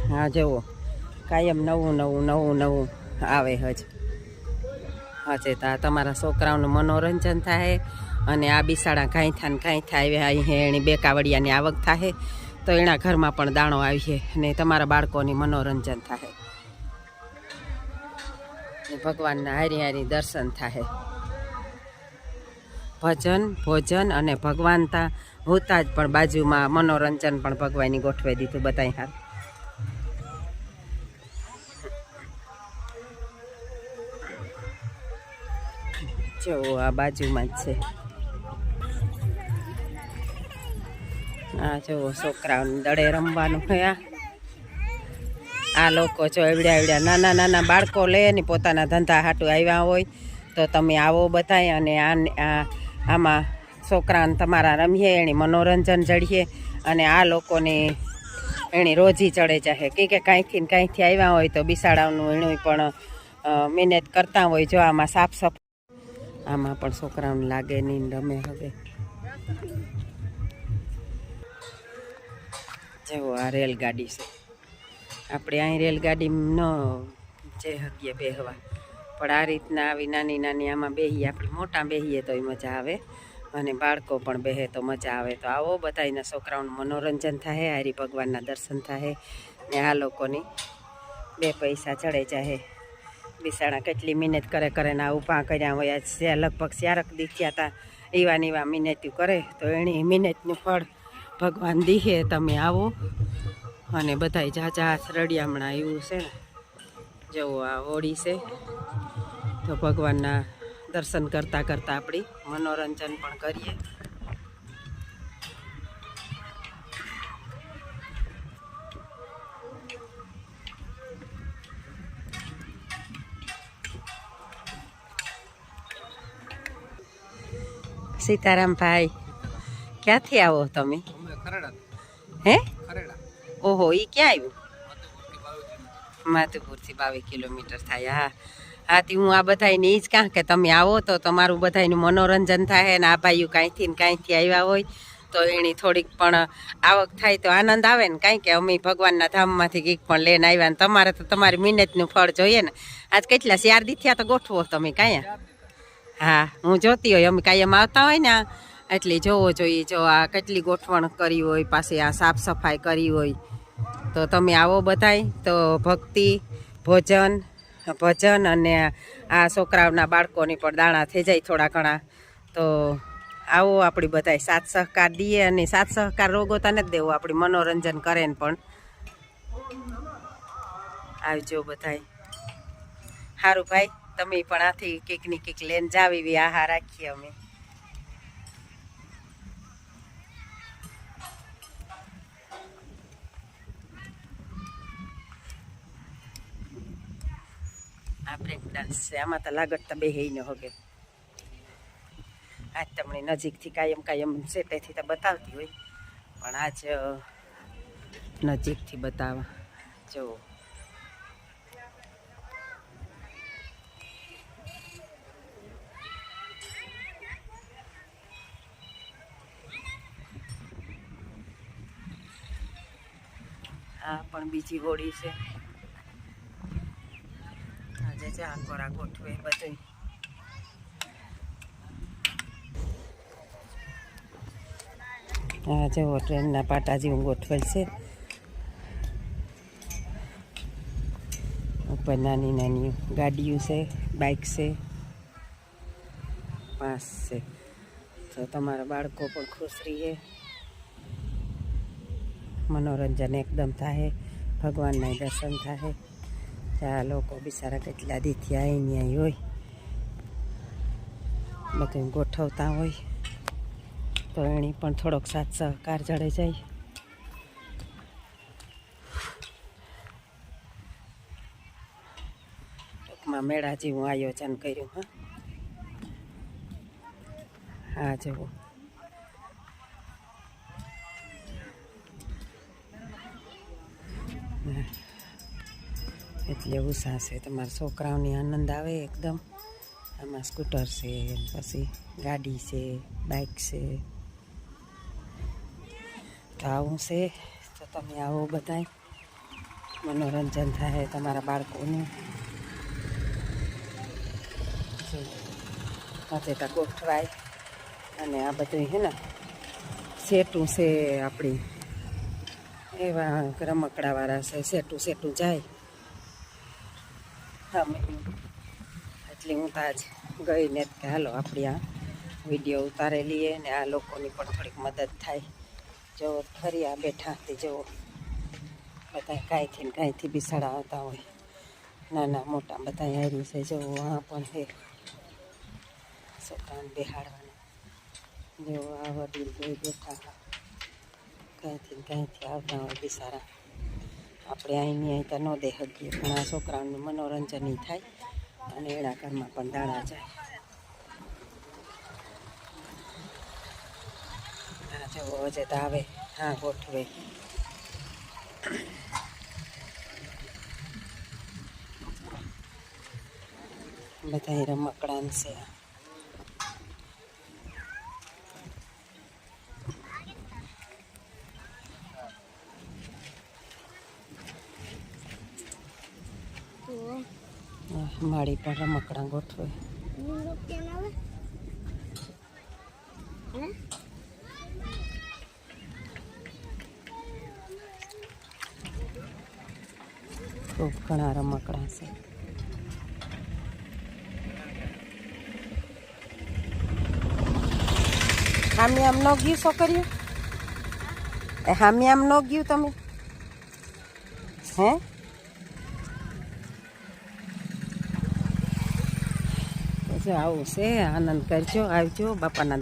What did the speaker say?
હા જુઓ કાયમ નવું નવું નવું નવું આવે હજ તમારા છોકરાઓનું મનોરંજન થાય અને આ બિસાડા કાંઈ થાય અહીં એની બે કાવડિયાની આવક થાય તો એના ઘરમાં પણ દાણો આવીએ અને તમારા બાળકોની મનોરંજન થાય ભગવાનના હારી હારી દર્શન થાય ભજન ભોજન અને ભગવાન ત્યાં હોતા જ પણ બાજુમાં મનોરંજન પણ ભગવાનની ગોઠવાઈ દીધું બધાય હાર જો આ બાજુમાં જ છે આ જો છોકરાઓને દડે રમવાનું થયા આ લોકો જો એવડ્યા નાના નાના બાળકો લે ને પોતાના ધંધા હાટું આવ્યા હોય તો તમે આવો બધાય અને આમાં છોકરાને તમારા રમીએ એની મનોરંજન જડીએ અને આ લોકોની એની રોજી ચડે જાય કે કાંઈથી આવ્યા હોય તો બિસાડાનું એનું પણ મહેનત કરતા હોય જો આમાં સાફ સફાઈ આમાં પણ છોકરાઓને લાગે નહીં રમે હવે જેવો આ રેલગાડી છે આપણે અહીં રેલગાડી ન જે હકીએ બેહવા પણ આ રીતના આવી નાની નાની આમાં બેહીએ આપણે મોટા બેહીએ તોય મજા આવે અને બાળકો પણ બેહે તો મજા આવે તો આવો બધાના છોકરાઓનું મનોરંજન થાય હારી ભગવાનના દર્શન થાય ને આ લોકોની બે પૈસા ચડે જાય બિસાડા કેટલી મહેનત કરે ને આ ઊભા કર્યા હોય લગભગ 4 દી થયા હતા એવા મહેનતું કરે તો એની મહેનતનું ફળ ભગવાન દીહે તમે આવો અને બધાય જાજા રડિયામણા એવું છે ને જવો આ હોળી છે તો ભગવાનના દર્શન કરતાં આપણી મનોરંજન પણ કરીએ સીતારામભાઈ ક્યાંથી આવો તમે હે ઓહો એ ક્યાં આવ્યું માધુપુરથી 22 કિલોમીટર થાય હા તે હું આ બધાને એ જ કાં કે તમે આવો તો તમારું બધાનું મનોરંજન થાય ને આ ભાઈઓ કાંઈથી આવ્યા હોય તો એની થોડીક પણ આવક થાય તો આનંદ આવે ને કાંઈ કે અમે ભગવાનના ધામમાંથી કંઈક પણ લઈને આવ્યા ને તમારે તો તમારી મહેનતનું ફળ જોઈએ ને આજ કેટલા 4 દી થયા તો ગોઠવો તમે કાંઈ હા હું જોતી હોય અમે કાયમ આવતા હોય ને એટલે જોવો જોઈએ જો આ કેટલી ગોઠવણ કરી હોય પાછી આ સાફ સફાઈ કરી હોય તો તમે આવો બધાય તો ભક્તિ ભોજન ભજન અને આ છોકરાઓના બાળકોની પણ દાણા થઈ જાય થોડા ઘણા તો આવો આપણી બધાય સાથ સહકાર દઈએ અને સાથ સહકાર રોગોતા નથી દેવો આપણી મનોરંજન કરે ને પણ આવજો બધાય સારું ભાઈ તમે પણ આથી કંઈકની કંઈક લઈને જાવ એવી આહાર રાખીએ અમે આ બ્રેક ડાન્સ છે આમાં તો લાગત તો બેહી ન હોગે આજ તમને નજીકથી કાયમ સેટેથી તો બતાવતી હોય પણ આજ નજીકથી બતાવવા જુઓ આ પણ બીજી હોળી છે આજે આંકોરા ગોઠવે બધું હા જેવો ટ્રેનના પાટા જેવું ગોઠવેલ છે ઉપર નાની નાની ગાડીઓ છે બાઇક છે પાસ છે તો તમારા બાળકો પણ ખુશ રહીએ મનોરંજન એકદમ થાય ભગવાનના દર્શન થાય આ લોકો બિચારા કેટલા દીથી આવીને હોય બધું ગોઠવતા હોય તો એની પણ થોડોક સાથ સહકાર જડે જાય ટૂંકમાં મેળા જેવું આયોજન કર્યું હા જેવું એટલે ઉત્સાહ છે તમારા છોકરાઓની આનંદ આવે એકદમ આમાં સ્કૂટર છે પછી ગાડી છે બાઇક છે તો આવું છે તો તમે આવો બધાય મનોરંજન થાય તમારા બાળકોનું. હાથેટા ગોઠવાય અને આ બધું હે ને સેટું છે આપણી એવા રમકડાવાળા છે. સેટું જાય તમે એટલે હું તો આજ ગઈ ને કે હાલો આપણી આ વિડીયો ઉતારેલી ને આ લોકોની પણ થોડીક મદદ થાય. જો ફરી આ બેઠા હતી જુઓ બધા કાંઈથી ને કાંઈથી બિસાડા આવતા હોય, નાના મોટા બધા હારી છે. જુઓ આ પણ છે છોકરાને બેહાડવાના. જો આ વડીલ બે બેઠા કાંઈથી ને કાંઈથી આવતા હોય બિસારા. આપણે અહીંની અહીં તો ન દે શકીએ પણ આ છોકરાઓનું મનોરંજન થાય અને એના ઘરમાં પણ દાણા જાય. જવો હજે તો આવે હા ગોઠવે. બધા રમકડાં છે. માળી પર રમકડાં ગોઠવે. ખૂબ ઘણા રમકડાં છે. હામી આમ ન ગયું છોકરીઓ? એ હામી આમ ન ગયું તમે? હે આવું છે. આનંદ કરજો, આવજો બાપાના